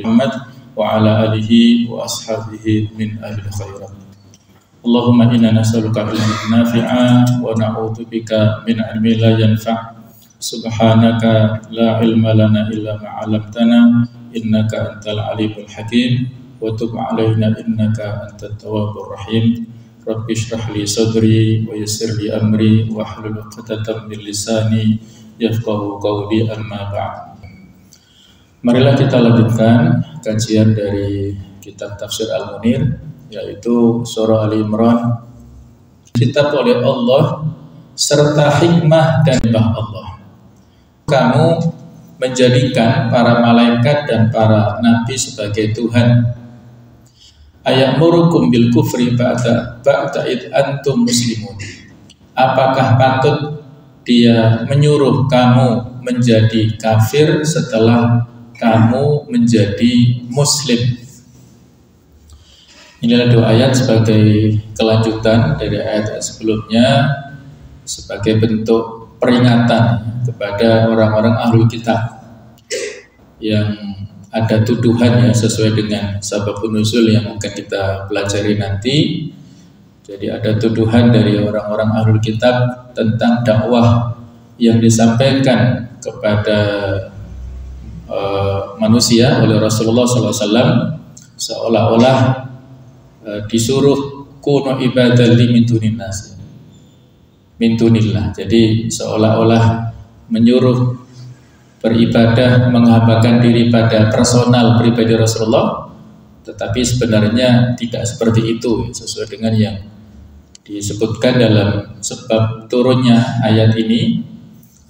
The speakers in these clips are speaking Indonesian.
Muhammad wa ala alihi wa ashabihi min ahli khairat. Allahumma inna nas'aluka ilman nafi'a wa na'udzubika min ilmin la yanfa'. Subhanaka la ilma lana illa ma 'allamtana innaka antal alimul hakim wa tub 'alaina innaka antat tawwabur rahim. Rabbi shrah li sadri wa yassir li amri wa hlul 'uqdatam min lisani yafqahu qawli, amma ba'd. Marilah kita lanjutkan kajian dari kitab Tafsir Al-Munir, yaitu surah Al-Imran, kitab oleh Allah serta hikmah dan bah Allah. Kamu menjadikan para malaikat dan para nabi sebagai Tuhan. Ayamurukum bil kufri ba'da id antum muslimun. Apakah patut dia menyuruh kamu menjadi kafir setelah kamu menjadi muslim? Inilah dua ayat sebagai kelanjutan dari ayat sebelumnya, sebagai bentuk peringatan kepada orang-orang ahlul kitab yang ada tuduhan ya, sesuai dengan sababun nuzul yang akan kita pelajari nanti. Jadi ada tuduhan dari orang-orang ahlul kitab tentang dakwah yang disampaikan kepada manusia oleh Rasulullah SAW, seolah-olah disuruh kuno ibadah li min dunillah. Jadi seolah-olah menyuruh beribadah, menghambakan diri pada personal pribadi Rasulullah, tetapi sebenarnya tidak seperti itu, sesuai dengan yang disebutkan dalam sebab turunnya ayat ini.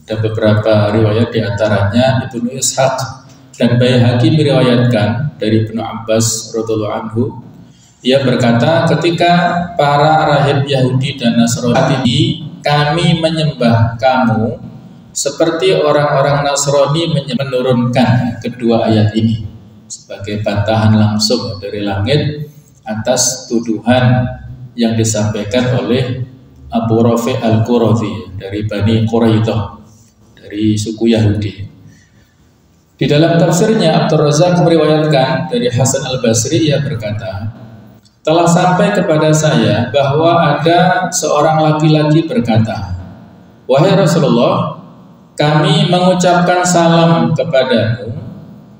Ada beberapa riwayat, diantaranya Ibnu Ishaq dan Baihaqi meriwayatkan dari Ibnu Abbas radhiyallahu anhu. Ia berkata, ketika para rahib Yahudi dan Nasrani ini, kami menyembah kamu seperti orang-orang Nasrani menurunkan kedua ayat ini sebagai bantahan langsung dari langit atas tuduhan yang disampaikan oleh Abu Rafi' Al-Qurazi dari Bani Quraidah, dari suku Yahudi. Di dalam tafsirnya Abdul Razak meriwayatkan dari Hasan Al-Basri, ia berkata, telah sampai kepada saya bahwa ada seorang laki-laki berkata, wahai Rasulullah, kami mengucapkan salam kepadamu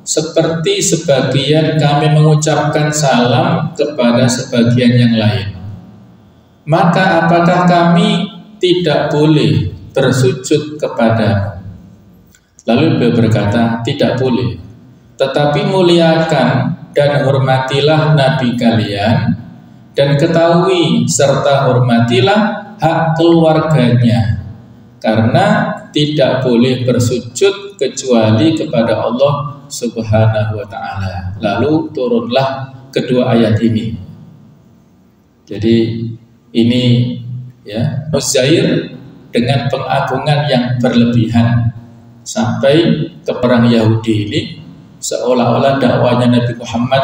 seperti sebagian kami mengucapkan salam kepada sebagian yang lain. Maka apakah kami tidak boleh bersujud kepadamu? Lalu beliau berkata, tidak boleh, tetapi muliakan dan hormatilah Nabi kalian, dan ketahui serta hormatilah hak keluarganya, karena tidak boleh bersujud kecuali kepada Allah Subhanahu wa ta'ala. Lalu turunlah kedua ayat ini. Jadi ini ya, Uzair dengan pengagungan yang berlebihan sampai ke perang Yahudi ini, seolah-olah dakwanya Nabi Muhammad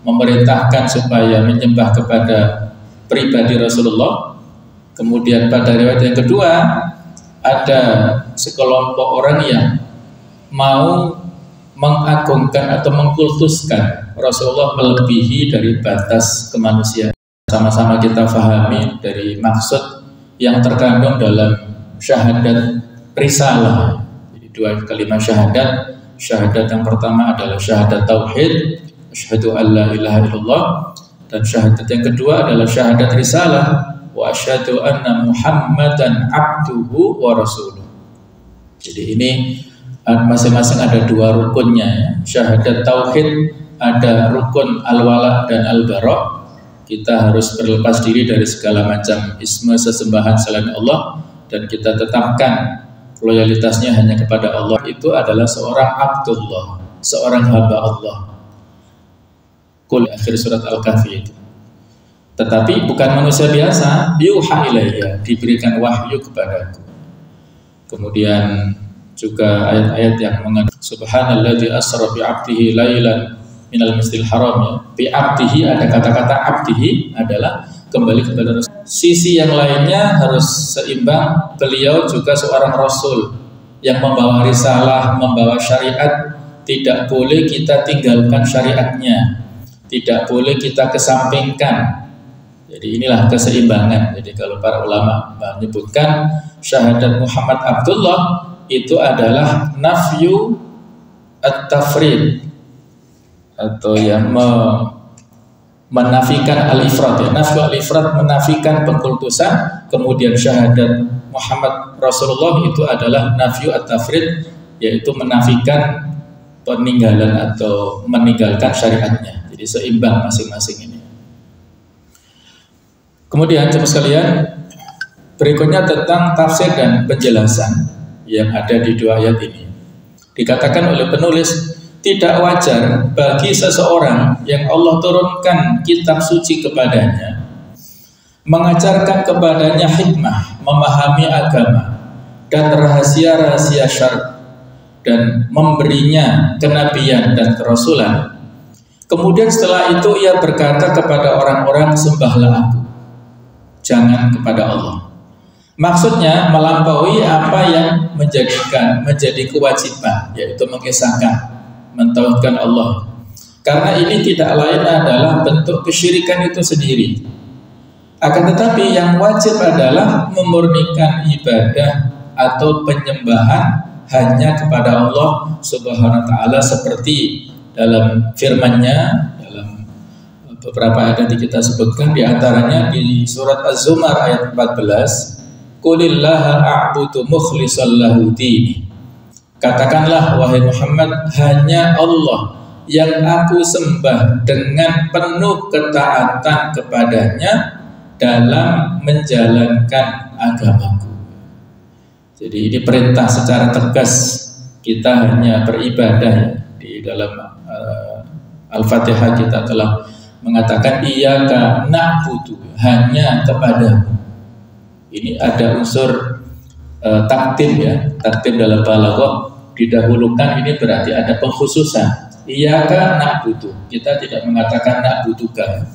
memerintahkan supaya menyembah kepada pribadi Rasulullah. Kemudian pada riwayat yang kedua, ada sekelompok orang yang mau mengagungkan atau mengkultuskan Rasulullah melebihi dari batas kemanusiaan. Sama-sama kita fahami dari maksud yang terkandung dalam syahadat risalah. Jadi dua kalimat syahadat. Syahadat yang pertama adalah syahadat tauhid, asyhadu an la ilaha illallah, dan syahadat yang kedua adalah syahadat risalah, wa asyhadu anna Muhammadan abduhu wa rasuluh. Jadi ini masing-masing ada dua rukunnya ya. Syahadat tauhid ada rukun al-wala dan al-bara. Kita harus berlepas diri dari segala macam isme sesembahan selain Allah, dan kita tetapkan loyalitasnya hanya kepada Allah. Itu adalah seorang abdullah, seorang hamba Allah. Qul akhir surat Al-Kahfi itu. Tetapi bukan manusia biasa, yuha ilayya, diberikan wahyu kepadaku. Kemudian juga ayat-ayat yang mengatakan subhanalladzi asra bi 'abdihi lailan minal masjidil haram ya. Bi 'abdihi, ada kata-kata 'abdihi adalah kembali kepada Rasul. Sisi yang lainnya harus seimbang, beliau juga seorang Rasul yang membawa risalah, membawa syariat tidak boleh kita tinggalkan syariatnya, tidak boleh kita kesampingkan. Jadi inilah keseimbangan. Jadi kalau para ulama menyebutkan syahadat Muhammad Abdullah itu adalah nafyu at-tafrid, atau yang menafikan al-ifrat, ya. Nafyu al-ifrat menafikan pengkultusan. Kemudian syahadat Muhammad Rasulullah itu adalah nafyu at-tafrid, yaitu menafikan peninggalan atau meninggalkan syariatnya. Jadi seimbang masing-masing ini. Kemudian jemaah sekalian, berikutnya tentang tafsir dan penjelasan yang ada di dua ayat ini. Dikatakan oleh penulis, tidak wajar bagi seseorang yang Allah turunkan kitab suci kepadanya, mengajarkan kepadanya hikmah, memahami agama dan rahasia-rahasia syar'i, dan memberinya kenabian dan kerasulan. Kemudian setelah itu ia berkata kepada orang-orang, sembahlah aku, jangan kepada Allah. Maksudnya melampaui apa yang menjadi kewajiban, yaitu mengesahkan, mentauhidkan Allah. Karena ini tidak lain adalah bentuk kesyirikan itu sendiri. Akan tetapi yang wajib adalah memurnikan ibadah atau penyembahan hanya kepada Allah Subhanahu wa taala, seperti dalam firman-Nya dalam beberapa ayat yang kita sebutkan, di antaranya di surat Az-Zumar ayat 14, Qulillaha a'budu mukhlishan lahu dini. Katakanlah wahai Muhammad, hanya Allah yang aku sembah dengan penuh ketaatan kepadanya dalam menjalankan agamaku. Jadi ini perintah secara tegas, kita hanya beribadah. Di dalam Al-Fatihah kita telah mengatakan iyyaka na'budu, hanya kepadamu. Ini ada unsur takdim, ya. Takdim dalam balaghah didahulukan, ini berarti ada pengkhususan. Iyyaka na'budu, kita tidak mengatakan na'buduka,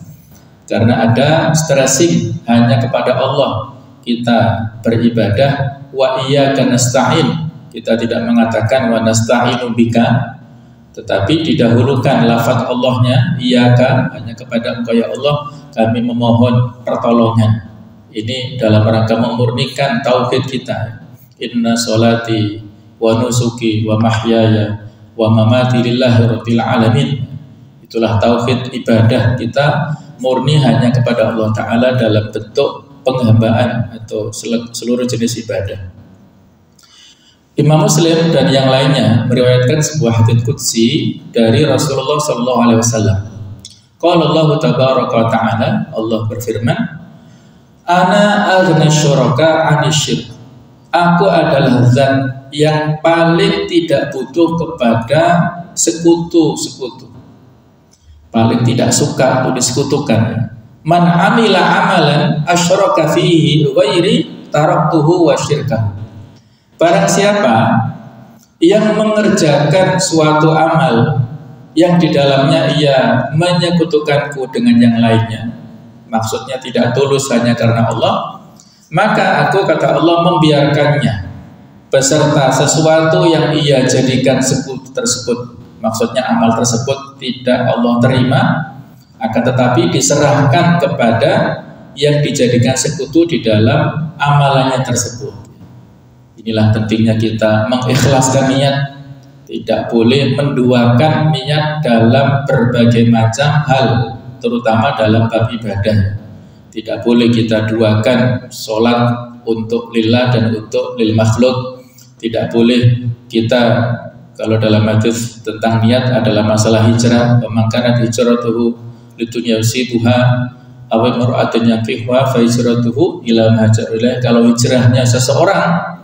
karena ada stressing, hanya kepada Allah kita beribadah. Wa iyyaka nasta'in, kita tidak mengatakan wa nasta'inu bika, tetapi didahulukan lafaz Allahnya, iyyaka, hanya kepada Engkau ya Allah kami memohon pertolongan. Ini dalam rangka memurnikan tauhid kita. Inna sholati wa nusuki wa mahyaya wa mamati lillahi rabbil alamin. Itulah tauhid ibadah kita, murni hanya kepada Allah Ta'ala dalam bentuk penghambaan atau seluruh jenis ibadah. Imam Muslim dan yang lainnya meriwayatkan sebuah hadits qudsi dari Rasulullah SAW. Qala Allah tabaraka wa ta'ala, Allah berfirman, Ana aghna syuraka 'anil syirk. Aku adalah zat yang paling tidak butuh kepada sekutu-sekutu. Paling tidak suka untuk disekutukan. Man amila amalan asyraka fihi ghairi taraktuhu wa syirkahu. Barang siapa yang mengerjakan suatu amal yang di dalamnya ia menyekutukanku dengan yang lainnya, maksudnya tidak tulus hanya karena Allah, maka aku, kata Allah, membiarkannya beserta sesuatu yang ia jadikan sekutu tersebut. Maksudnya amal tersebut tidak Allah terima, akan tetapi diserahkan kepada yang dijadikan sekutu di dalam amalannya tersebut. Inilah pentingnya kita mengikhlaskan niat. Tidak boleh menduakan niat dalam berbagai macam hal, terutama dalam bab ibadah. Tidak boleh kita duakan sholat untuk lillah dan untuk lil makhluk. Tidak boleh kita, kalau dalam hadis tentang niat adalah masalah hijrah, pemangkanan hijratuhu lidunya yusibuha aw imra'atin yankihuha fa hijratuhu ila ma hajara ilaih. Kalau hijrahnya seseorang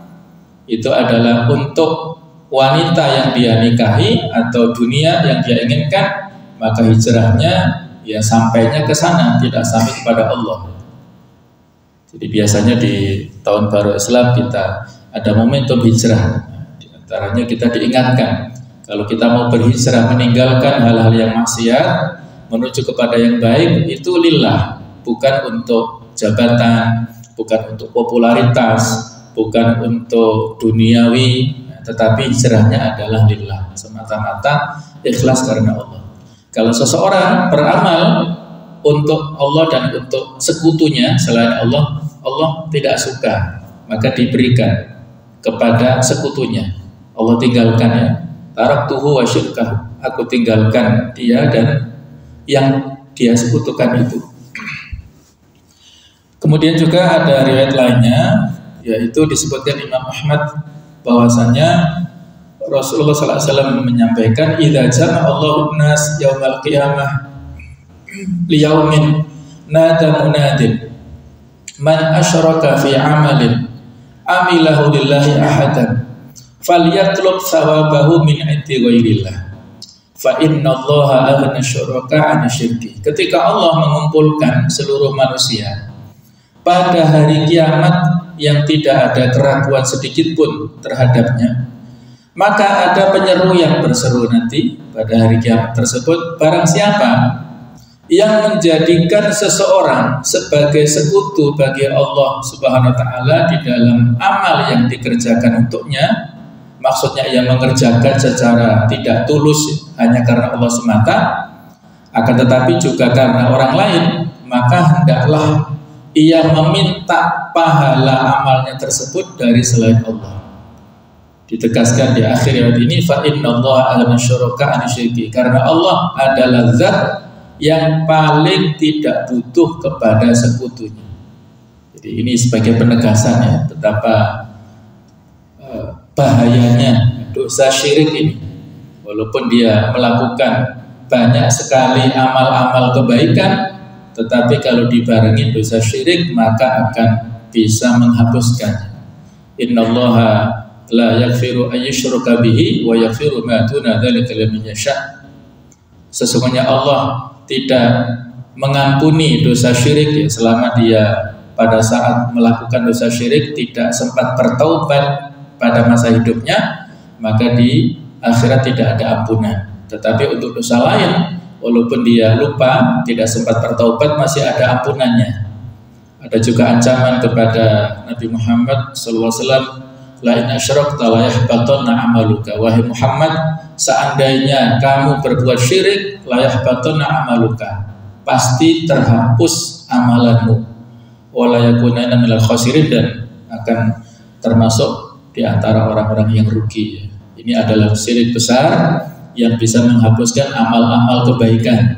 itu adalah untuk wanita yang dia nikahi atau dunia yang dia inginkan, maka hijrahnya ya sampainya ke sana, tidak sampai kepada Allah. Jadi biasanya di tahun baru Islam kita ada momentum hijrah. Di antaranya kita diingatkan, kalau kita mau berhijrah, meninggalkan hal-hal yang maksiat menuju kepada yang baik, itu lillah, bukan untuk jabatan, bukan untuk popularitas, bukan untuk duniawi, tetapi hijrahnya adalah lillah, semata-mata ikhlas karena Allah. Kalau seseorang beramal untuk Allah dan untuk sekutunya selain Allah, Allah tidak suka, maka diberikan kepada sekutunya. Allah tinggalkan ya, taraktuhu wa syirkahu, aku tinggalkan dia dan yang dia sekutukan itu. Kemudian juga ada riwayat lainnya, yaitu disebutkan Imam Ahmad bahwasanya Rasulullah SAW menyampaikan, idza jama'a Allahu an-nas yaumal qiyamah liyaumin nada munadin man asyraka fi amalin amilahu lillahi ahadan falyatlub thawabahu min 'indi ghairillah fa innallaha aghna syuraka 'an syirki. Ketika Allah mengumpulkan seluruh manusia pada hari kiamat yang tidak ada keraguan sedikit pun terhadapnya, maka ada penyeru yang berseru nanti pada hari kiamat tersebut, barang siapa yang menjadikan seseorang sebagai sekutu bagi Allah Subhanahu wa taala di dalam amal yang dikerjakan untuknya, maksudnya ia mengerjakan secara tidak tulus hanya karena Allah semata, akan tetapi juga karena orang lain, maka hendaklah ia meminta pahala amalnya tersebut dari selain Allah. Ditegaskan di akhir ayat ini, fa innallaha aghna syuraka 'an syirki, karena Allah adalah zat yang paling tidak butuh kepada sekutunya. Jadi ini sebagai penegasan ya, betapa bahayanya dosa syirik ini. Walaupun dia melakukan banyak sekali amal-amal kebaikan, tetapi kalau dibarengi dosa syirik maka akan bisa menghapuskannya. Innallaha la yaghfiru an yushraka bihi wa yaghfiru ma duna dzalika liman yasha. Sesungguhnya Allah tidak mengampuni dosa syirik ya, selama dia pada saat melakukan dosa syirik tidak sempat bertaubat pada masa hidupnya, maka di akhirat tidak ada ampunan. Tetapi untuk dosa lain, walaupun dia lupa, tidak sempat bertaubat, masih ada ampunannya. Ada juga ancaman kepada Nabi Muhammad SAW, la in asyrakta la yahbatanna amaluka. Wahai Muhammad, seandainya kamu berbuat syirik, la yahbatanna amaluka, pasti terhapus amalanmu, wa la yakunanna minal khasirin, dan akan termasuk di antara orang-orang yang rugi. Ini adalah syirik besar yang bisa menghapuskan amal-amal kebaikan.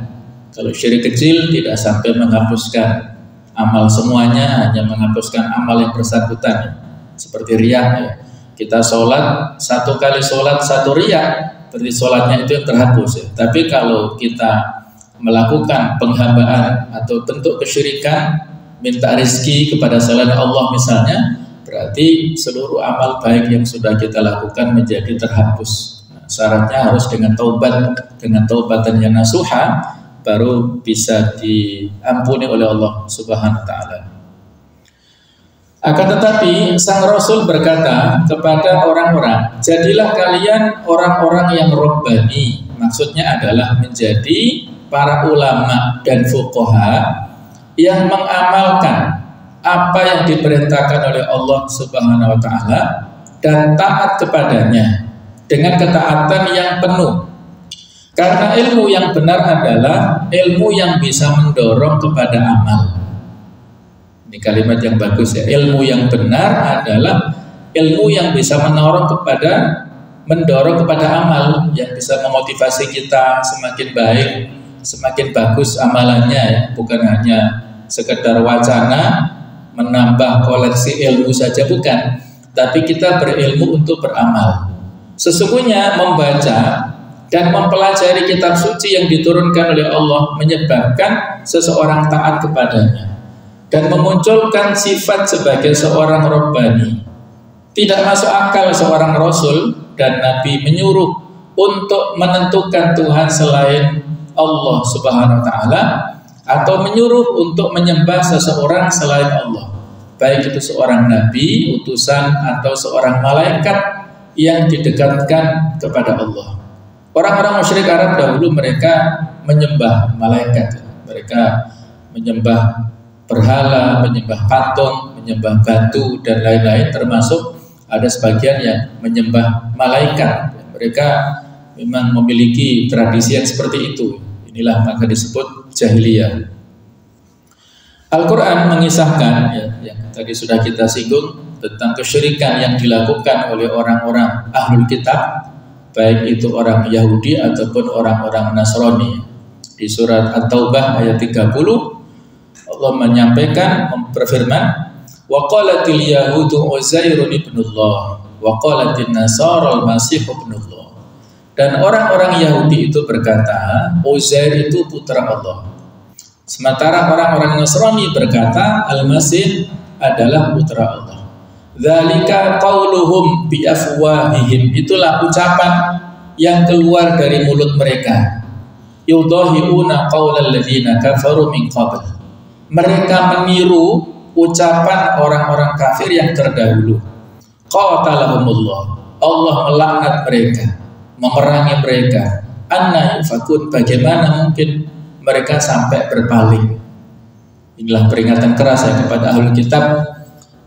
Kalau syirik kecil tidak sampai menghapuskan amal semuanya, hanya menghapuskan amal yang bersangkutan. Seperti riya ya. Kita sholat, satu kali sholat satu riya, berarti sholatnya itu yang terhapus ya. Tapi kalau kita melakukan penghambaan atau bentuk kesyirikan, minta rezeki kepada selain Allah misalnya, berarti seluruh amal baik yang sudah kita lakukan menjadi terhapus. Nah, syaratnya harus dengan taubat, dengan taubatan yang nasuha, baru bisa diampuni oleh Allah Subhanahu wa taala. Akan tetapi sang Rasul berkata kepada orang-orang, jadilah kalian orang-orang yang robbani. Maksudnya adalah menjadi para ulama dan fuqaha yang mengamalkan apa yang diperintahkan oleh Allah Subhanahu wa taala dan taat kepadanya dengan ketaatan yang penuh. Karena ilmu yang benar adalah ilmu yang bisa mendorong kepada amal. Ini kalimat yang bagus ya. Ilmu yang benar adalah ilmu yang bisa mendorong kepada amal, yang bisa memotivasi kita semakin baik, semakin bagus amalannya ya. Bukan hanya sekedar wacana menambah koleksi ilmu saja, bukan, tapi kita berilmu untuk beramal. Sesungguhnya membaca dan mempelajari kitab suci yang diturunkan oleh Allah menyebabkan seseorang taat kepadanya dan memunculkan sifat sebagai seorang robbani. Tidak masuk akal seorang Rasul dan Nabi menyuruh untuk menentukan Tuhan selain Allah Subhanahu wa taala, atau menyuruh untuk menyembah seseorang selain Allah, baik itu seorang nabi, utusan, atau seorang malaikat yang didekatkan kepada Allah. Orang-orang musyrik Arab dahulu mereka menyembah malaikat, mereka menyembah berhala, menyembah patung, menyembah batu dan lain-lain, termasuk ada sebagian yang menyembah malaikat. Mereka memang memiliki tradisi yang seperti itu. Inilah maka disebut jahiliyah. Al-Quran mengisahkan yang tadi sudah kita singgung tentang kesyirikan yang dilakukan oleh orang-orang ahlul kitab, baik itu orang Yahudi ataupun orang-orang Nasrani. Di surat At-Taubah ayat 30 Allah menyampaikan, berfirman, wa qalatil yahudu Uzairun ibnullah wa qalatin nasara al-masih ibnullah. Dan orang-orang Yahudi itu berkata Uzair itu putra Allah. Sementara orang-orang Nasrani berkata Al-Masih adalah putra Allah. Dzalika qauluhum bi afwahihim, itulah ucapan yang keluar dari mulut mereka. Yudahiuna qaulal ladzina kafaru min qabl. Mereka meniru ucapan orang-orang kafir yang terdahulu. Qatalahumullah, Allah melaknat mereka, memerangi mereka. Anna yufakun, bagaimana mungkin mereka sampai berpaling. Inilah peringatan keras ya kepada ahlul kitab.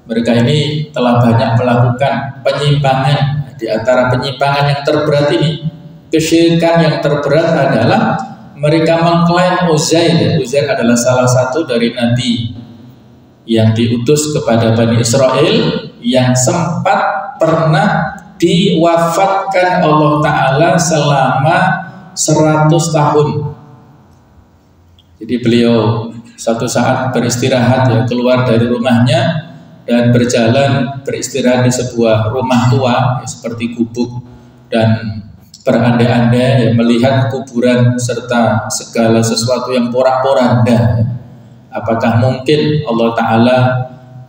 Mereka ini telah banyak melakukan penyimpangan. Di antara penyimpangan yang terberat ini, kesyirikan yang terberat adalah mereka mengklaim Uzair. Uzair adalah salah satu dari nabi yang diutus kepada Bani Israel yang sempat pernah diwafatkan Allah Ta'ala selama 100 tahun. Jadi beliau satu saat beristirahat ya, keluar dari rumahnya dan berjalan beristirahat di sebuah rumah tua ya, seperti gubuk, dan berandai-andai ya, melihat kuburan serta segala sesuatu yang porak-poranda ya. Apakah mungkin Allah Ta'ala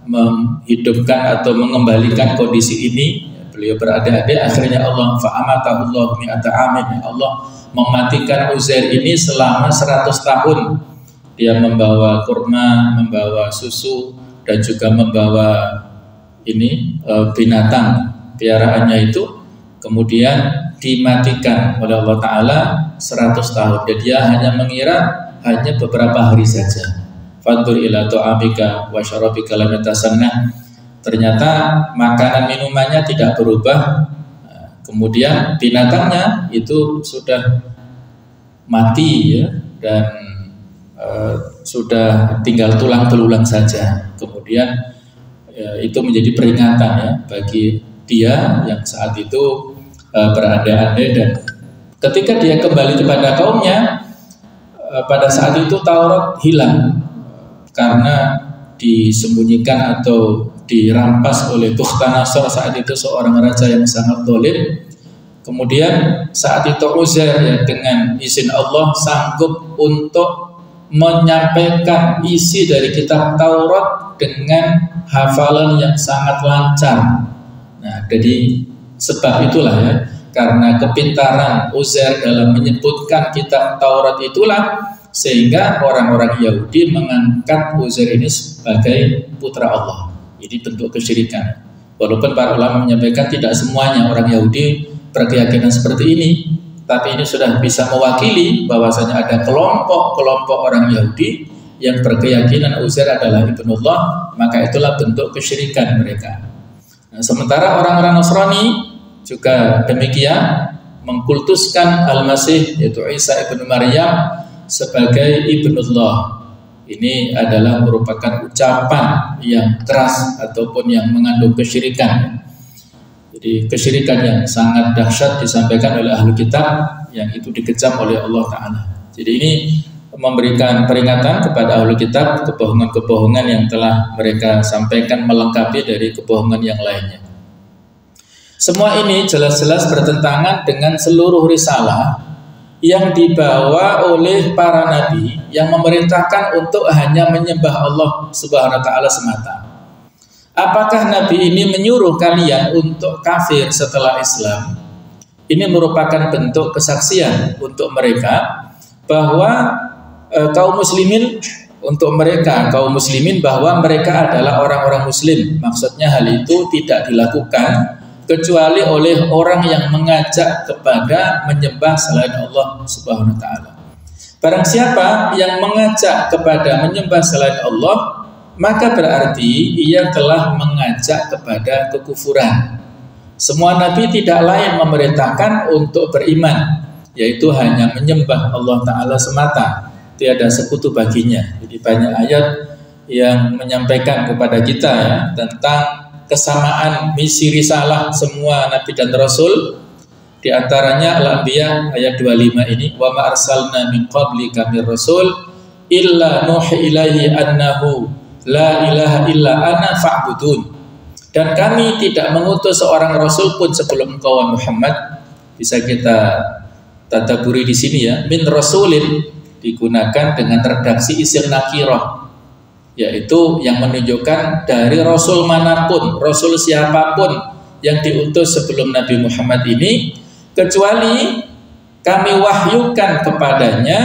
menghidupkan atau mengembalikan kondisi ini? Ya, beliau berandai-andai, akhirnya Allah fa'amatahullahu mi'ata amin, Allah mematikan Uzair ini selama 100 tahun. Dia membawa kurma, membawa susu, dan juga membawa ini binatang piaraannya itu, kemudian dimatikan oleh Allah Ta'ala 100 tahun. Dan dia hanya mengira hanya beberapa hari saja. Fantur ila ta'amika wa syarabika lam yatasannah. Ternyata makanan minumannya tidak berubah. Kemudian binatangnya itu sudah mati ya, dan sudah tinggal tulang belulang saja. Kemudian itu menjadi peringatan ya bagi dia yang saat itu berandai-andai, dan ketika dia kembali kepada kaumnya, pada saat itu Taurat hilang karena disembunyikan atau dirampas oleh Bukhtanasor, saat itu seorang raja yang sangat zalim. Kemudian saat itu Uzair ya, dengan izin Allah sanggup untuk menyampaikan isi dari kitab Taurat dengan hafalan yang sangat lancar. Nah, jadi sebab itulah ya, karena kepintaran Uzair dalam menyebutkan kitab Taurat itulah sehingga orang-orang Yahudi mengangkat Uzair ini sebagai putra Allah. Ini bentuk kesyirikan. Walaupun para ulama menyampaikan tidak semuanya orang Yahudi berkeyakinan seperti ini, tapi ini sudah bisa mewakili bahwasanya ada kelompok-kelompok orang Yahudi yang berkeyakinan Uzair adalah ibnullah, maka itulah bentuk kesyirikan mereka. Nah, sementara orang-orang Nasrani juga demikian, mengkultuskan Al-Masih yaitu Isa ibnu Maryam sebagai ibnullah. Ini adalah merupakan ucapan yang keras ataupun yang mengandung kesyirikan. Jadi kesyirikan yang sangat dahsyat disampaikan oleh ahli kitab, yang itu dikecam oleh Allah Ta'ala. Jadi ini memberikan peringatan kepada ahli kitab, kebohongan-kebohongan yang telah mereka sampaikan melengkapi dari kebohongan yang lainnya. Semua ini jelas-jelas bertentangan dengan seluruh risalah yang dibawa oleh para nabi yang memerintahkan untuk hanya menyembah Allah Subhanahu wa Ta'ala semata. Apakah nabi ini menyuruh kalian untuk kafir setelah Islam? Ini merupakan bentuk kesaksian untuk mereka bahwa kaum muslimin, untuk mereka kaum muslimin bahwa mereka adalah orang-orang muslim. Maksudnya hal itu tidak dilakukan kecuali oleh orang yang mengajak kepada menyembah selain Allah Subhanahu wa Ta'ala. Barang siapa yang mengajak kepada menyembah selain Allah, maka berarti ia telah mengajak kepada kekufuran. Semua nabi tidak lain memerintahkan untuk beriman, yaitu hanya menyembah Allah Ta'ala semata, tiada sekutu baginya. Jadi banyak ayat yang menyampaikan kepada kita ya, tentang kesamaan misi risalah semua nabi dan rasul. Di antaranya Al-Anbiya ayat 25 ini, wa ma arsalna min qablika mir rasul illa nuhi ilaihi annahu la ilaha illa ana fa'budun. Dan kami tidak mengutus seorang rasul pun sebelum engkau Muhammad. Bisa kita tadaburi di sini ya, min rasulin digunakan dengan redaksi isim nakirah, yaitu yang menunjukkan dari rasul manapun, rasul siapapun yang diutus sebelum Nabi Muhammad ini, kecuali kami wahyukan kepadanya,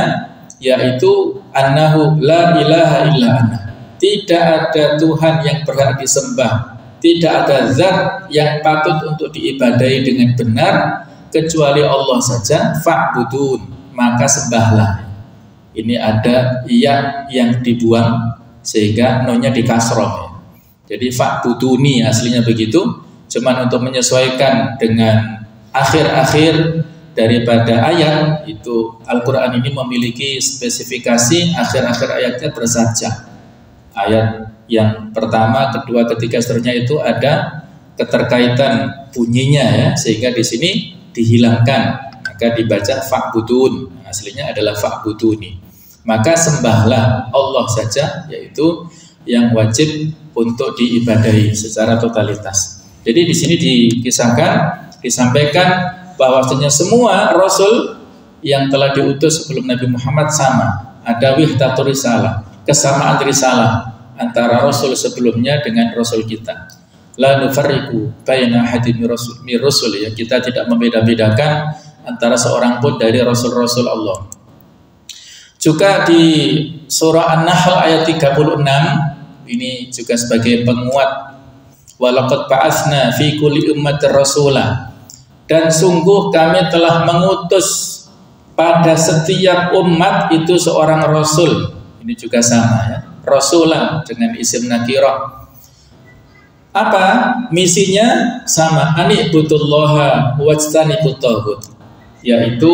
yaitu annahu la ilaha illa ana. Tidak ada Tuhan yang berhak disembah, tidak ada zat yang patut untuk diibadahi dengan benar kecuali Allah saja. Fa'budun, maka sembahlah. Ini ada ya yang dibuang sehingga nonya dikasroh. Jadi fa'buduni aslinya begitu, cuman untuk menyesuaikan dengan akhir-akhir daripada ayat itu. Al-Quran ini memiliki spesifikasi akhir-akhir ayatnya bersajah. Ayat yang pertama, kedua, ketiga, seterusnya itu ada keterkaitan bunyinya ya, sehingga di sini dihilangkan, maka dibaca fa'budun, aslinya adalah fa'buduni. Maka sembahlah Allah saja, yaitu yang wajib untuk diibadahi secara totalitas. Jadi di sini disampaikan bahwasanya semua rasul yang telah diutus sebelum Nabi Muhammad sama, ada wihdatur risalah, kesamaan risalah antara rasul sebelumnya dengan rasul kita. La nufarriqu baina ahadin min rusul, ya, kita tidak membeda-bedakan antara seorang pun dari rasul-rasul Allah. Juga di surah An-Nahl ayat 36 ini juga sebagai penguat, walaqad ba'atsna fi kulli ummatin rasulah, dan sungguh kami telah mengutus pada setiap umat itu seorang rasul. Ini juga sama ya, rasulan dengan isim nakirah. Apa misinya? Sama, ani'budullaha wajtanibut taghut, yaitu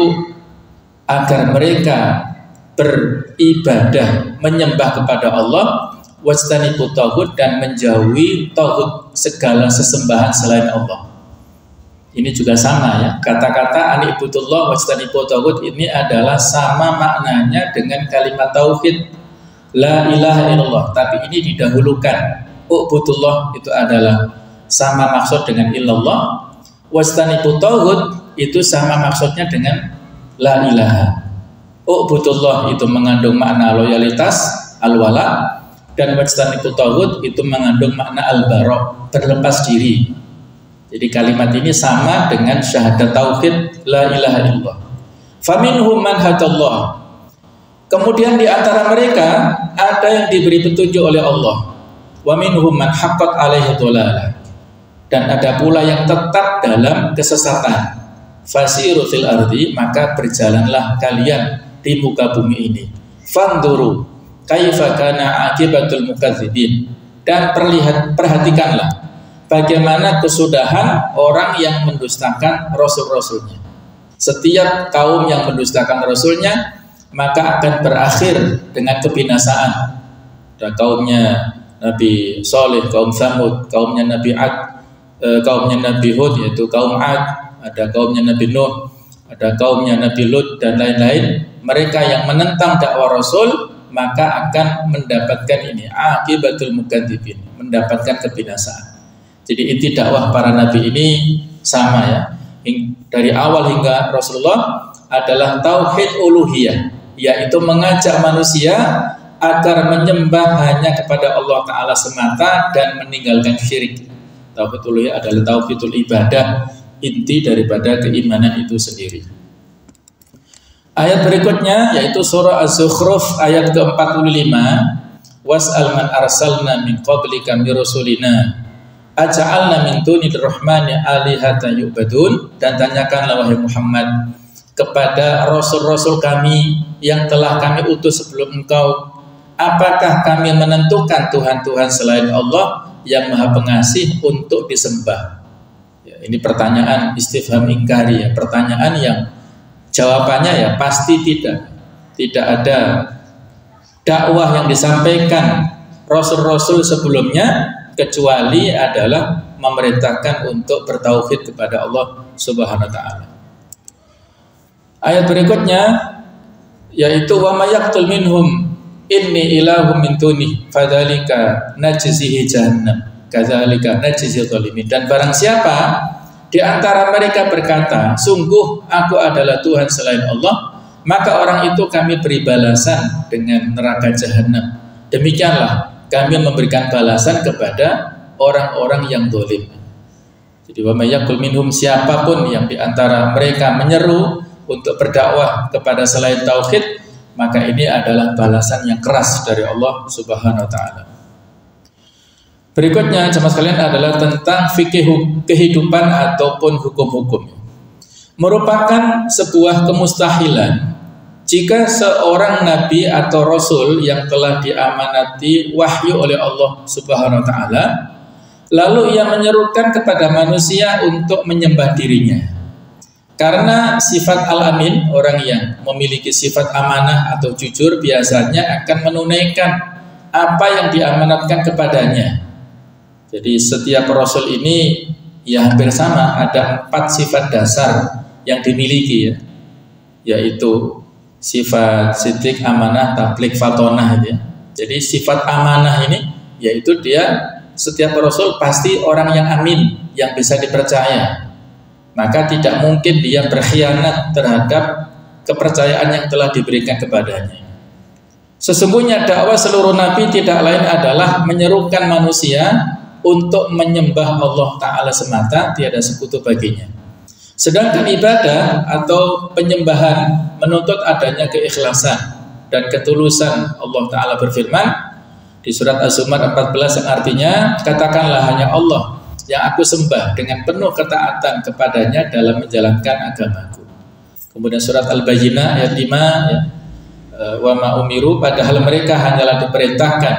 agar mereka beribadah menyembah kepada Allah, wajtanibut taghut, dan menjauhi taghut, segala sesembahan selain Allah. Ini juga sama ya, kata-kata ani'budullah wajtanibut taghut ini adalah sama maknanya dengan kalimat tauhid la ilaha illallah, tapi ini didahulukan. Ubudullah itu adalah sama maksud dengan illallah, wajtanibut taghut itu sama maksudnya dengan la ilaha. Ubudullah itu mengandung makna loyalitas, al-wala, dan wajtanibut taghut itu mengandung makna al-bara, berlepas diri. Jadi kalimat ini sama dengan syahadat tauhid la ilaha illallah. Faminhum man hadallah, kemudian di antara mereka ada yang diberi petunjuk oleh Allah. Wa minhum man haqqat alaihi dhalalah, dan ada pula yang tetap dalam kesesatan. Fasiru fil ardi, maka berjalanlah kalian di muka bumi ini. Fanduru kaifa kana akibatul mukadzibin, dan perhatikanlah bagaimana kesudahan orang yang mendustakan rasul-rasulnya. Setiap kaum yang mendustakan rasulnya maka akan berakhir dengan kebinasaan. Ada kaumnya Nabi Saleh, kaum Tsamud, kaumnya Nabi Ad, kaumnya Nabi Hud yaitu kaum Ad, ada kaumnya Nabi Nuh, ada kaumnya Nabi Lut, dan lain-lain. Mereka yang menentang dakwah Rasul maka akan mendapatkan ini akibatul mukadzibin, mendapatkan kebinasaan. Jadi inti dakwah para nabi ini sama ya, dari awal hingga Rasulullah adalah tauhid uluhiyah, yaitu mengajak manusia agar menyembah hanya kepada Allah Ta'ala semata dan meninggalkan syirik. Tauhid uluhiyah adalah tauhidul ibadah, inti daripada keimanan itu sendiri. Ayat berikutnya yaitu surah Az-Zukhruf ayat ke-45, was'al man arsalna min qablika min rusulina aja'alna min dunir rahmani alihatan yu'badun, dan tanyakanlah wahai Muhammad kepada rasul-rasul kami yang telah kami utus sebelum engkau, apakah kami menentukan Tuhan-Tuhan selain Allah yang Maha Pengasih untuk disembah? Ya, Ini pertanyaan istifham ingkari ya, pertanyaan yang jawabannya ya pasti tidak. Tidak ada dakwah yang disampaikan Rasul-Rasul sebelumnya kecuali adalah memerintahkan untuk bertauhid kepada Allah Subhanahu wa taala. Ayat berikutnya yaitu wa may yaqtul minhum inni ilahum min duni fadzalika najzihi jahannam kadzalika najzil zalimin. Dan barang siapa di antara mereka berkata, sungguh aku adalah Tuhan selain Allah, maka orang itu kami beri balasan dengan neraka jahanam. Demikianlah kami memberikan balasan kepada orang-orang yang zalim. Jadi wa may yaqul minhum, siapapun yang di antara mereka menyeru untuk berdakwah kepada selain tauhid, maka ini adalah balasan yang keras dari Allah Subhanahu wa taala. Berikutnya jemaah sekalian adalah tentang fikih kehidupan ataupun hukum-hukum. Merupakan sebuah kemustahilan jika seorang nabi atau rasul yang telah diamanati wahyu oleh Allah Subhanahu wa taala lalu ia menyerukan kepada manusia untuk menyembah dirinya. Karena sifat al-amin, orang yang memiliki sifat amanah atau jujur biasanya akan menunaikan apa yang diamanatkan kepadanya. Jadi setiap rasul ini ya hampir sama, ada 4 sifat dasar yang dimiliki ya, yaitu sifat sidik, amanah, tabligh, fatonah ya. Jadi sifat amanah ini yaitu dia setiap rasul pasti orang yang amin, yang bisa dipercaya. Maka tidak mungkin dia berkhianat terhadap kepercayaan yang telah diberikan kepadanya. Sesungguhnya dakwah seluruh nabi tidak lain adalah menyerukan manusia untuk menyembah Allah Ta'ala semata, tiada sekutu baginya. Sedangkan ibadah atau penyembahan menuntut adanya keikhlasan dan ketulusan. Allah Ta'ala berfirman di surat Az-Zumar 14 yang artinya, katakanlah hanya Allah yang aku sembah dengan penuh ketaatan kepadanya dalam menjalankan agamaku. Kemudian surat Al-Bayyinah ayat 5 ya, wa ma umiru, padahal mereka hanyalah diperintahkan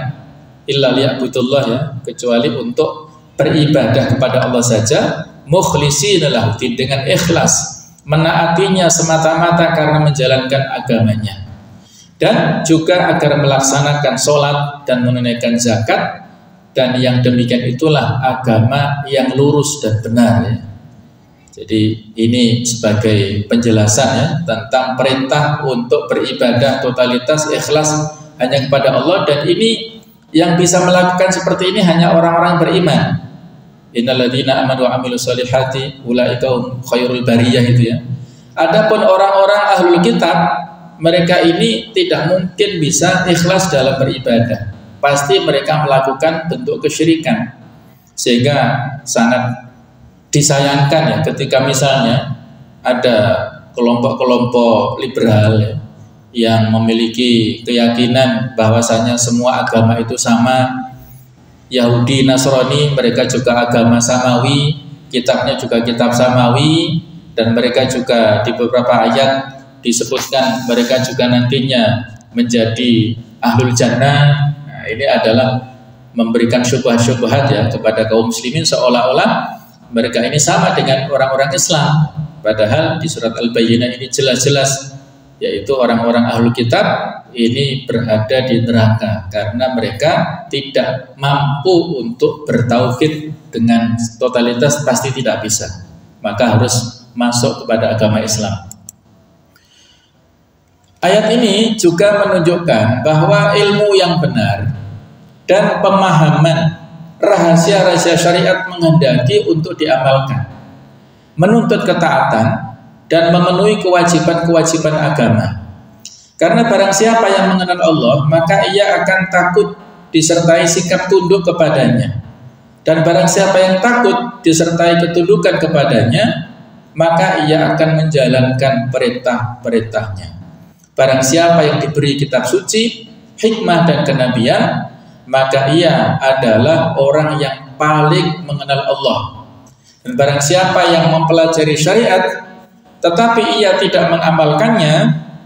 illa liya'budullah ya, kecuali untuk beribadah kepada Allah saja, mukhlishina lahuddin, dengan ikhlas, menaatinya semata-mata karena menjalankan agamanya, dan juga agar melaksanakan sholat dan menunaikan zakat, dan yang demikian itulah agama yang lurus dan benar ya. Jadi ini sebagai penjelasan ya tentang perintah untuk beribadah totalitas ikhlas hanya kepada Allah, dan ini yang bisa melakukan seperti ini hanya orang-orang beriman. Innalladzina amanu wa amilus solihati ulaika hum khairul bariyah itu ya. Adapun orang-orang ahlul kitab, mereka ini tidak mungkin bisa ikhlas dalam beribadah. Pasti mereka melakukan bentuk kesyirikan. Sehingga sangat disayangkan ya ketika misalnya ada kelompok-kelompok liberal ya, yang memiliki keyakinan bahwasanya semua agama itu sama. Yahudi, Nasrani, mereka juga agama samawi, kitabnya juga kitab samawi, dan mereka juga di beberapa ayat disebutkan mereka juga nantinya menjadi ahlul jannah. Nah, ini adalah memberikan syubhat-syubhat ya kepada kaum muslimin seolah-olah mereka ini sama dengan orang-orang Islam. Padahal di surat Al-Bayyinah ini jelas-jelas yaitu orang-orang ahlul kitab ini berada di neraka karena mereka tidak mampu untuk bertauhid dengan totalitas, pasti tidak bisa, maka harus masuk kepada agama Islam. Ayat ini juga menunjukkan bahwa ilmu yang benar dan pemahaman rahasia-rahasia syariat menghendaki untuk diamalkan, menuntut ketaatan dan memenuhi kewajiban-kewajiban agama. Karena barang siapa yang mengenal Allah, maka ia akan takut disertai sikap tunduk kepadanya. Dan barang siapa yang takut disertai ketundukan kepadanya, maka ia akan menjalankan perintah-perintahnya. Barang siapa yang diberi kitab suci, hikmah dan kenabian, maka ia adalah orang yang paling mengenal Allah. Dan barang siapa yang mempelajari syariat tetapi ia tidak mengamalkannya,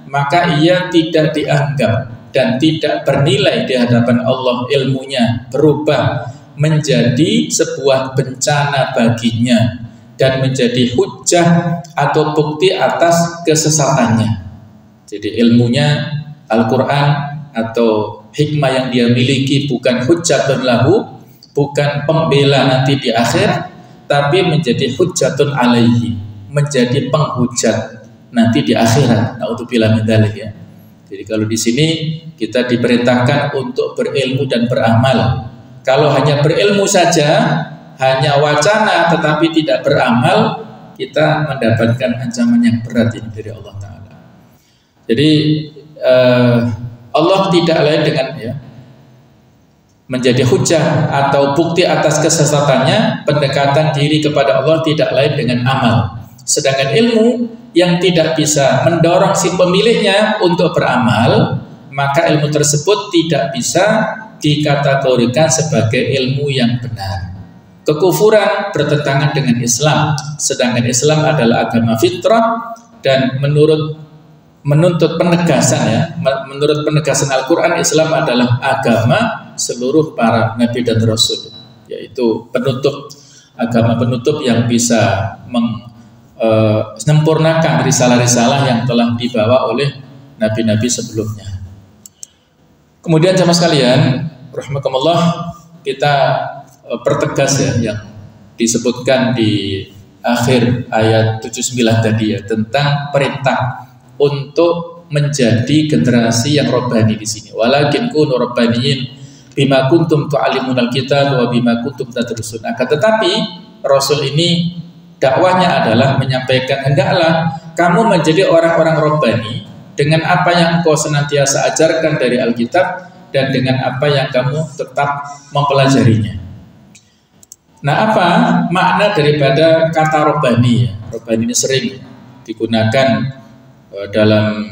maka ia tidak dianggap dan tidak bernilai di hadapan Allah. Ilmunya berubah menjadi sebuah bencana baginya dan menjadi hujjah atau bukti atas kesesatannya. Jadi ilmunya Al-Quran atau hikmah yang dia miliki bukan hujjatun lahu, bukan pembela nanti di akhir, tapi menjadi hujjatun alaihi, menjadi penghujat nanti di akhirat. Na'udzubillah min dzalik ya. Jadi kalau di sini kita diperintahkan untuk berilmu dan beramal. Kalau hanya berilmu saja, hanya wacana tetapi tidak beramal, kita mendapatkan ancaman yang berat ini dari Allah Ta'ala. Jadi Allah tidak lain dengan ya, menjadi hujah atau bukti atas kesesatannya. Pendekatan diri kepada Allah tidak lain dengan amal. Sedangkan ilmu yang tidak bisa mendorong si pemiliknya untuk beramal, maka ilmu tersebut tidak bisa dikategorikan sebagai ilmu yang benar. Kekufuran bertentangan dengan Islam, sedangkan Islam adalah agama fitrah dan menuntut penegasan ya. Menurut penegasan Al-Quran, Islam adalah agama seluruh para nabi dan rasul, yaitu penutup, agama penutup yang bisa menyempurnakan risalah-risalah yang telah dibawa oleh nabi-nabi sebelumnya. Kemudian jamaah sekalian, rahimakumullah, kita pertegas ya yang disebutkan di akhir ayat 79 tadi ya, tentang perintah untuk menjadi generasi yang robbani di sini. Walakin kunu robbaniyin bima kuntum tu'allimunal kitab wa bima kuntum tadrusun. Akan tetapi Rasul ini dakwahnya adalah menyampaikan, hendaklah kamu menjadi orang-orang robbani dengan apa yang engkau senantiasa ajarkan dari Alkitab dan dengan apa yang kamu tetap mempelajarinya. Nah, apa makna daripada kata robbani ya? Robbani ini sering digunakan dalam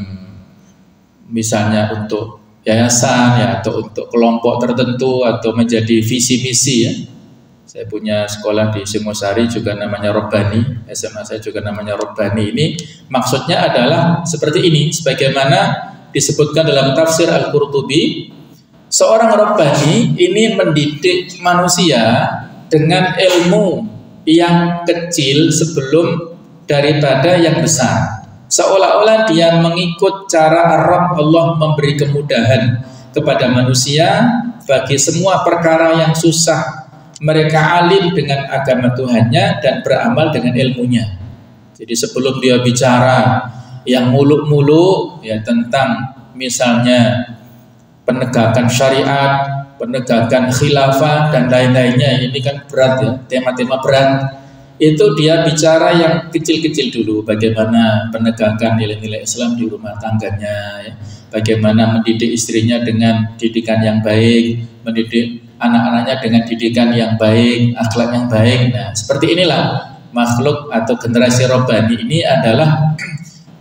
misalnya untuk yayasan ya, atau untuk kelompok tertentu, atau menjadi visi misi ya. Saya punya sekolah di Singosari juga namanya robbani, SMA saya juga namanya robbani. Ini maksudnya adalah seperti ini, sebagaimana disebutkan dalam tafsir Al-Qurtubi, seorang robbani ini mendidik manusia dengan ilmu yang kecil sebelum daripada yang besar. Seolah-olah dia mengikut cara Arab, Allah memberi kemudahan kepada manusia bagi semua perkara yang susah. Mereka alim dengan agama Tuhannya dan beramal dengan ilmunya. Jadi sebelum dia bicara yang muluk-muluk ya, tentang misalnya penegakan syariat, penegakan khilafah dan lain-lainnya, ini kan berat ya, tema-tema berat. Itu dia bicara yang kecil-kecil dulu, bagaimana penegakan nilai-nilai Islam di rumah tangganya ya. Bagaimana mendidik istrinya dengan didikan yang baik, mendidik anak-anaknya dengan didikan yang baik, akhlak yang baik. Nah, seperti inilah makhluk atau generasi robbani ini adalah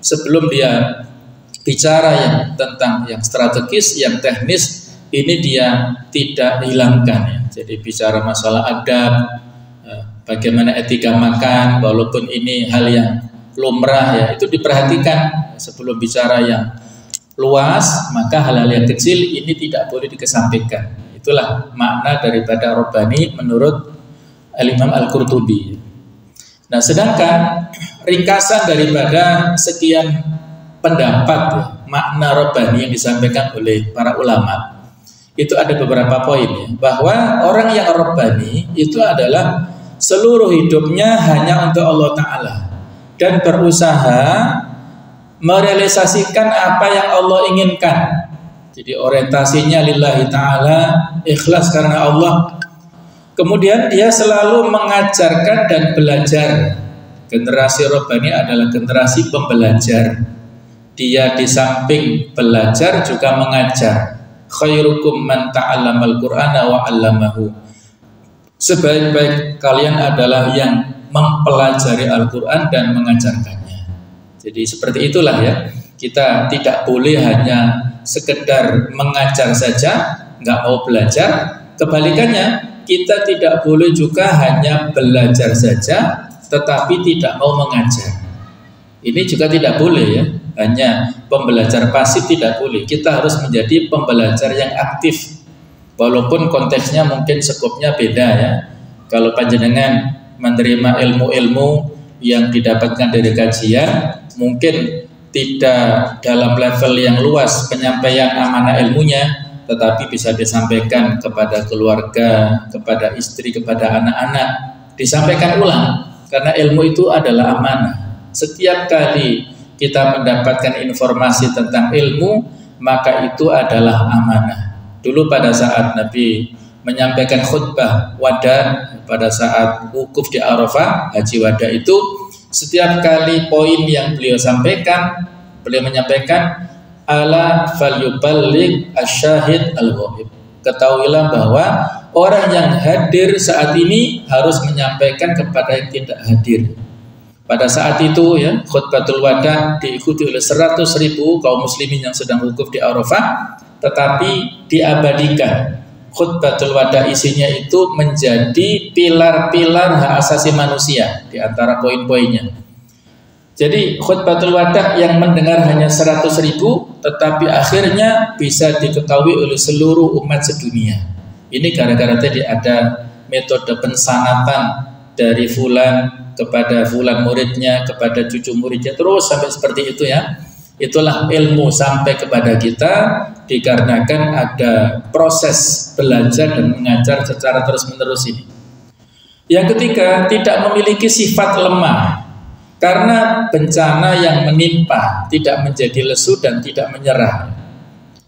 sebelum dia bicara yang tentang yang strategis, yang teknis, ini dia tidak hilangkan ya. Jadi bicara masalah adab, bagaimana etika makan, walaupun ini hal yang lumrah ya, itu diperhatikan sebelum bicara yang luas, maka hal-hal yang kecil ini tidak boleh dikesampingkan. Itulah makna daripada robbani menurut Al-Imam Al-Qurtubi. Nah, sedangkan ringkasan daripada sekian pendapat ya, makna robbani yang disampaikan oleh para ulama, itu ada beberapa poin ya, bahwa orang yang robbani itu adalah seluruh hidupnya hanya untuk Allah Ta'ala dan berusaha merealisasikan apa yang Allah inginkan. Jadi orientasinya lillahi ta'ala, ikhlas karena Allah. Kemudian dia selalu mengajarkan dan belajar. Generasi robbani adalah generasi pembelajar. Dia di samping belajar juga mengajar. Khairukum man ta'allamal Qur'ana wa 'allamahu. Sebaik-baik kalian adalah yang mempelajari Al-Quran dan mengajarkannya. Jadi seperti itulah ya, kita tidak boleh hanya sekedar mengajar saja, nggak mau belajar. Kebalikannya, kita tidak boleh juga hanya belajar saja, tetapi tidak mau mengajar. Ini juga tidak boleh ya, hanya pembelajar pasif tidak boleh. Kita harus menjadi pembelajar yang aktif. Walaupun konteksnya mungkin skopnya beda ya. Kalau panjenengan menerima ilmu-ilmu yang didapatkan dari kajian, mungkin tidak dalam level yang luas penyampaian amanah ilmunya, tetapi bisa disampaikan kepada keluarga, kepada istri, kepada anak-anak, disampaikan ulang, karena ilmu itu adalah amanah. Setiap kali kita mendapatkan informasi tentang ilmu, maka itu adalah amanah. Dulu pada saat Nabi menyampaikan khutbah wada, pada saat wukuf di Arafah, haji wada itu, setiap kali poin yang beliau sampaikan, beliau menyampaikan ala falyuballigh asyahid al-ghaib. Ketahuilah bahwa orang yang hadir saat ini harus menyampaikan kepada yang tidak hadir. Pada saat itu ya, khutbatul wada diikuti oleh 100.000 kaum muslimin yang sedang wukuf di Arafah, tetapi diabadikan. Khutbatul wada isinya itu menjadi pilar-pilar hak asasi manusia di antara poin-poinnya. Jadi khutbatul wada yang mendengar hanya 100.000, tetapi akhirnya bisa diketahui oleh seluruh umat sedunia. Ini gara-gara tadi ada metode pensanatan dari fulan kepada fulan muridnya, kepada cucu muridnya, terus sampai seperti itu ya. Itulah ilmu sampai kepada kita dikarenakan ada proses belajar dan mengajar secara terus-menerus ini. Yang ketiga, tidak memiliki sifat lemah. Karena bencana yang menimpa tidak menjadi lesu dan tidak menyerah.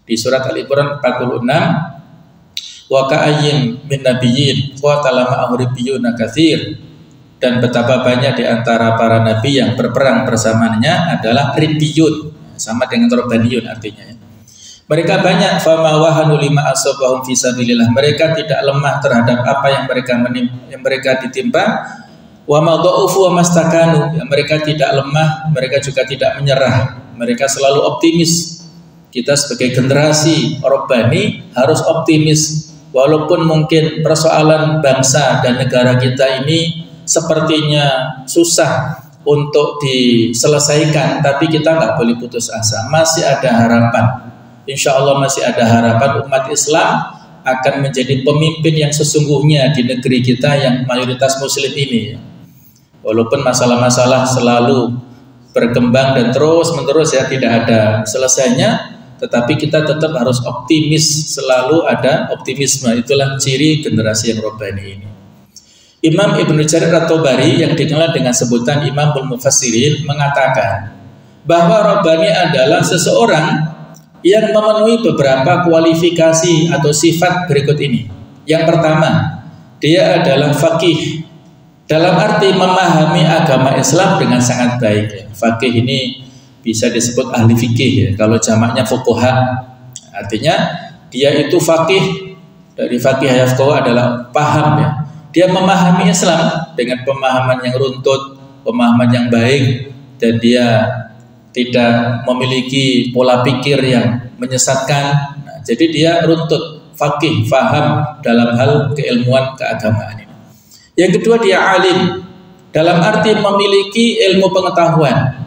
Di surat Al-Imran 46, wa ka'ayyin min nabiyyin qatala ma'ahu ribbiyuna katsir, dan betapa banyak di antara para nabi yang berperang bersamanya adalah ribbiyun, sama dengan robbaniyun artinya ya. Mereka banyak, fama wahanu lima asabahum fi sabilillah, mereka tidak lemah terhadap apa yang mereka ditimpa. Wa ma dha'ufu wa mastakanu, ya, mereka tidak lemah, mereka juga tidak menyerah, mereka selalu optimis. Kita sebagai generasi Rabbani harus optimis, walaupun mungkin persoalan bangsa dan negara kita ini sepertinya susah untuk diselesaikan, tapi kita nggak boleh putus asa, masih ada harapan. Insya Allah masih ada harapan umat Islam akan menjadi pemimpin yang sesungguhnya di negeri kita yang mayoritas muslim ini. Walaupun masalah-masalah selalu berkembang dan terus-menerus ya, tidak ada selesainya, tetapi kita tetap harus optimis, selalu ada optimisme. Itulah ciri generasi yang Rabbani ini. Imam Ibnu Jarir At-Tabari yang dikenal dengan sebutan Imamul Mufassirin mengatakan bahwa Rabbani adalah seseorang yang memenuhi beberapa kualifikasi atau sifat berikut ini. Yang pertama, dia adalah faqih, dalam arti memahami agama Islam dengan sangat baik. Faqih ini bisa disebut ahli fikih ya, kalau jamaknya fuqaha. Artinya dia itu faqih, dari faqih yafqahu adalah paham ya. Dia memahami Islam dengan pemahaman yang runtut, pemahaman yang baik, dan dia tidak memiliki pola pikir yang menyesatkan. Nah, jadi dia runtut, faqih, faham dalam hal keilmuan keagamaan ini. Yang kedua, dia alim, dalam arti memiliki ilmu pengetahuan.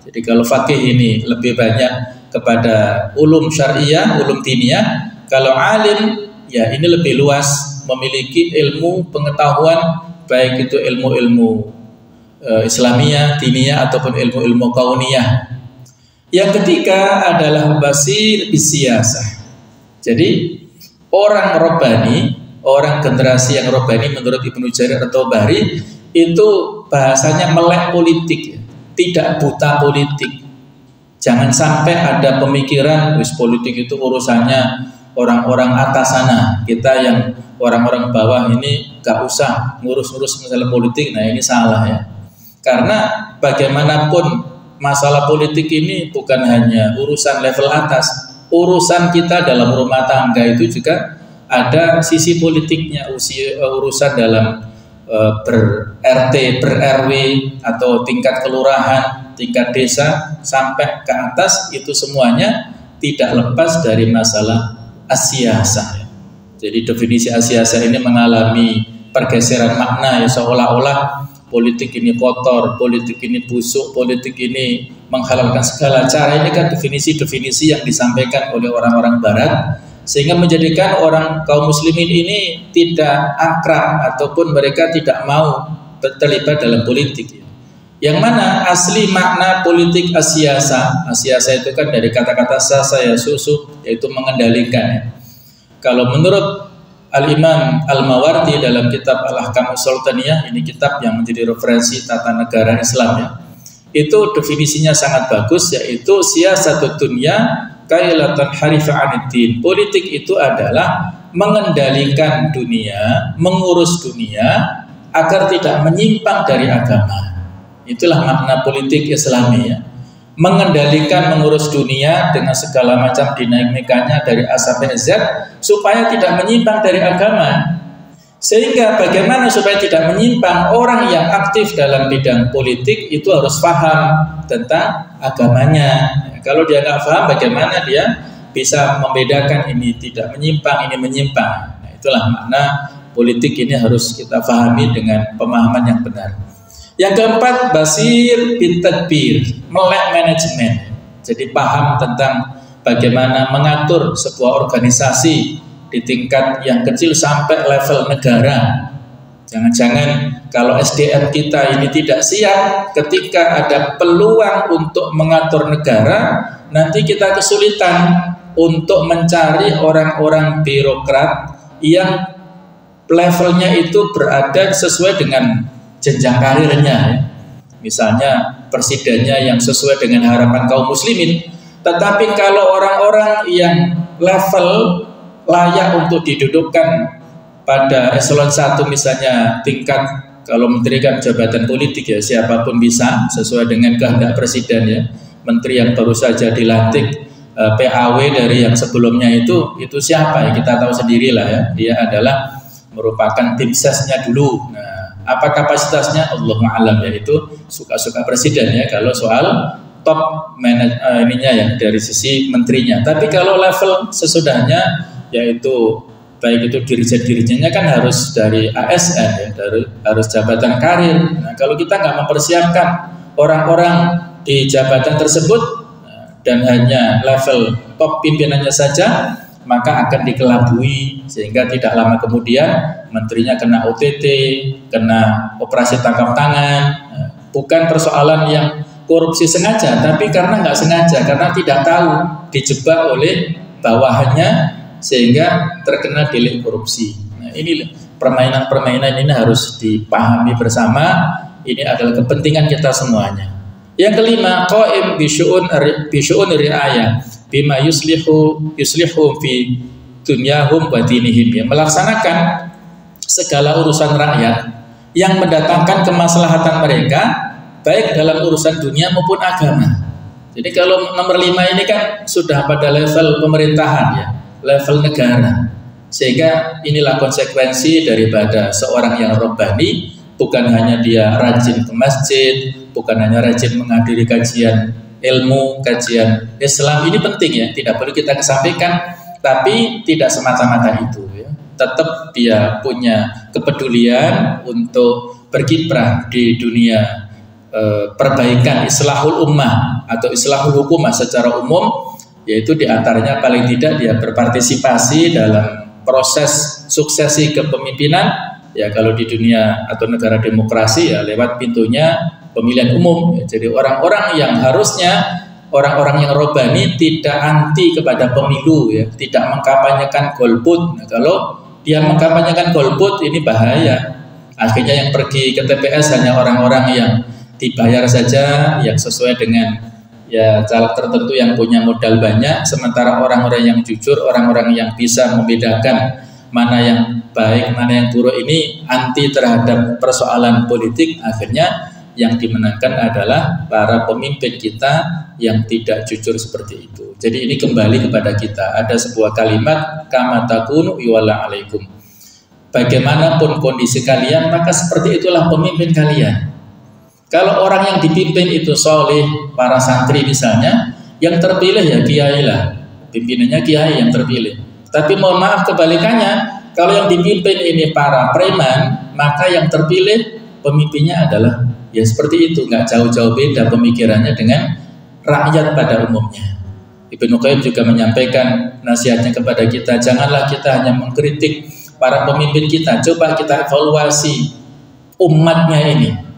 Jadi kalau faqih ini lebih banyak kepada ulum syariah, ulum diniyah. Kalau alim ya ini lebih luas, memiliki ilmu pengetahuan, baik itu ilmu-ilmu Islamiyah, diniyah ataupun ilmu-ilmu kauniyah. Yang ketiga adalah basir bisiyasah. Jadi orang Rabbani, orang generasi yang Rabbani menurut Ibnu Jarir At-Tabari itu bahasanya melek politik ya. Tidak buta politik. Jangan sampai ada pemikiran wis politik itu urusannya orang-orang atas sana, kita yang orang-orang bawah ini gak usah ngurus-ngurus masalah politik. Nah ini salah ya, karena bagaimanapun masalah politik ini bukan hanya urusan level atas, urusan kita dalam rumah tangga itu juga ada sisi politiknya, urusan dalam ber-RT, ber-RW atau tingkat kelurahan, tingkat desa sampai ke atas, itu semuanya tidak lepas dari masalah asiyasah. Jadi definisi asiyasah ini mengalami pergeseran makna ya, seolah-olah politik ini kotor, politik ini busuk, politik ini menghalalkan segala cara. Ini kan definisi-definisi yang disampaikan oleh orang-orang barat, sehingga menjadikan orang kaum muslimin ini tidak akrab ataupun mereka tidak mau terlibat dalam politik. Yang mana asli makna politik asyasa itu kan dari kata-kata sasa ya susu, yaitu mengendalikan. Kalau menurut Al-Imam Al-Mawardi dalam kitab Al-Ahkam Sultaniyah, ini kitab yang menjadi referensi tata negara Islam ya, itu definisinya sangat bagus, yaitu siyasatud dunya kailatan harifa aniddin. Politik itu adalah mengendalikan dunia, mengurus dunia agar tidak menyimpang dari agama. Itulah makna politik Islami ya. Mengendalikan, mengurus dunia dengan segala macam dinamikanya dari A sampai Z supaya tidak menyimpang dari agama. Sehingga bagaimana supaya tidak menyimpang, orang yang aktif dalam bidang politik itu harus paham tentang agamanya. Kalau dia nggak paham, bagaimana dia bisa membedakan ini tidak menyimpang, ini menyimpang. Nah, itulah makna politik ini harus kita pahami dengan pemahaman yang benar. Yang keempat, basir bin tadbir, melek manajemen. Jadi paham tentang bagaimana mengatur sebuah organisasi di tingkat yang kecil sampai level negara. Jangan-jangan kalau SDM kita ini tidak siap, ketika ada peluang untuk mengatur negara, nanti kita kesulitan untuk mencari orang-orang birokrat yang levelnya itu berada sesuai dengan jenjang karirnya. Misalnya presidennya yang sesuai dengan harapan kaum muslimin. Tetapi kalau orang-orang yang level layak untuk didudukkan pada eselon 1 misalnya tingkat, kalau menteri kan jabatan politik ya, siapapun bisa sesuai dengan kehendak presiden ya. Menteri yang baru saja dilantik PAW dari yang sebelumnya itu siapa ya, kita tahu sendirilah ya. Dia adalah merupakan tim sesnya dulu. Nah, apa kapasitasnya Allahu a'lam, yaitu suka-suka presiden ya kalau soal top ininya ya dari sisi menterinya. Tapi kalau level sesudahnya, yaitu baik itu dirjen-dirjennya kan harus dari ASN ya, harus jabatan karir. Nah, kalau kita nggak mempersiapkan orang-orang di jabatan tersebut dan hanya level top pimpinannya saja, maka akan dikelabui sehingga tidak lama kemudian menterinya kena OTT, kena operasi tangkap tangan. Bukan persoalan yang korupsi sengaja, tapi karena nggak sengaja, karena tidak tahu, dijebak oleh bawahannya sehingga terkena delik korupsi. Nah, ini permainan-permainan ini harus dipahami bersama. Ini adalah kepentingan kita semuanya. Yang kelima, qaim bisyu'un ri'ayah bima yuslihu fi dunyahum wa dinihim, ya, melaksanakan segala urusan rakyat yang mendatangkan kemaslahatan mereka baik dalam urusan dunia maupun agama. Jadi kalau nomor 5 ini kan sudah pada level pemerintahan ya, level negara. Sehingga inilah konsekuensi daripada seorang yang robbani, bukan hanya dia rajin ke masjid, bukan hanya rajin menghadiri kajian ilmu, kajian Islam, ini penting ya, tidak boleh kita kesampingkan, tapi tidak semata-mata itu ya. Tetap dia punya kepedulian untuk berkiprah di dunia perbaikan islahul ummah atau islahul hukumah secara umum, yaitu diantaranya paling tidak dia berpartisipasi dalam proses suksesi kepemimpinan ya, kalau di dunia atau negara demokrasi ya lewat pintunya pemilihan umum. Jadi orang-orang yang harusnya orang-orang yang robbani tidak anti kepada pemilu ya, tidak mengkampanyekan golput. Nah, kalau dia mengkampanyekan golput ini bahaya. Akhirnya yang pergi ke TPS hanya orang-orang yang dibayar saja, yang sesuai dengan ya caleg tertentu yang punya modal banyak, sementara orang-orang yang jujur, orang-orang yang bisa membedakan mana yang baik, mana yang buruk ini anti terhadap persoalan politik, akhirnya yang dimenangkan adalah para pemimpin kita yang tidak jujur seperti itu. Jadi ini kembali kepada kita. Ada sebuah kalimat, kama takunu yuwalla alaikum. Bagaimanapun kondisi kalian, maka seperti itulah pemimpin kalian. Kalau orang yang dipimpin itu soleh, para santri misalnya, yang terpilih ya kiai lah, pimpinannya kiai yang terpilih. Tapi mohon maaf kebalikannya, kalau yang dipimpin ini para preman, maka yang terpilih pemimpinnya adalah ya seperti itu, nggak jauh-jauh beda pemikirannya dengan rakyat pada umumnya. Ibnu Qayyim juga menyampaikan nasihatnya kepada kita, janganlah kita hanya mengkritik para pemimpin kita, coba kita evaluasi umatnya ini.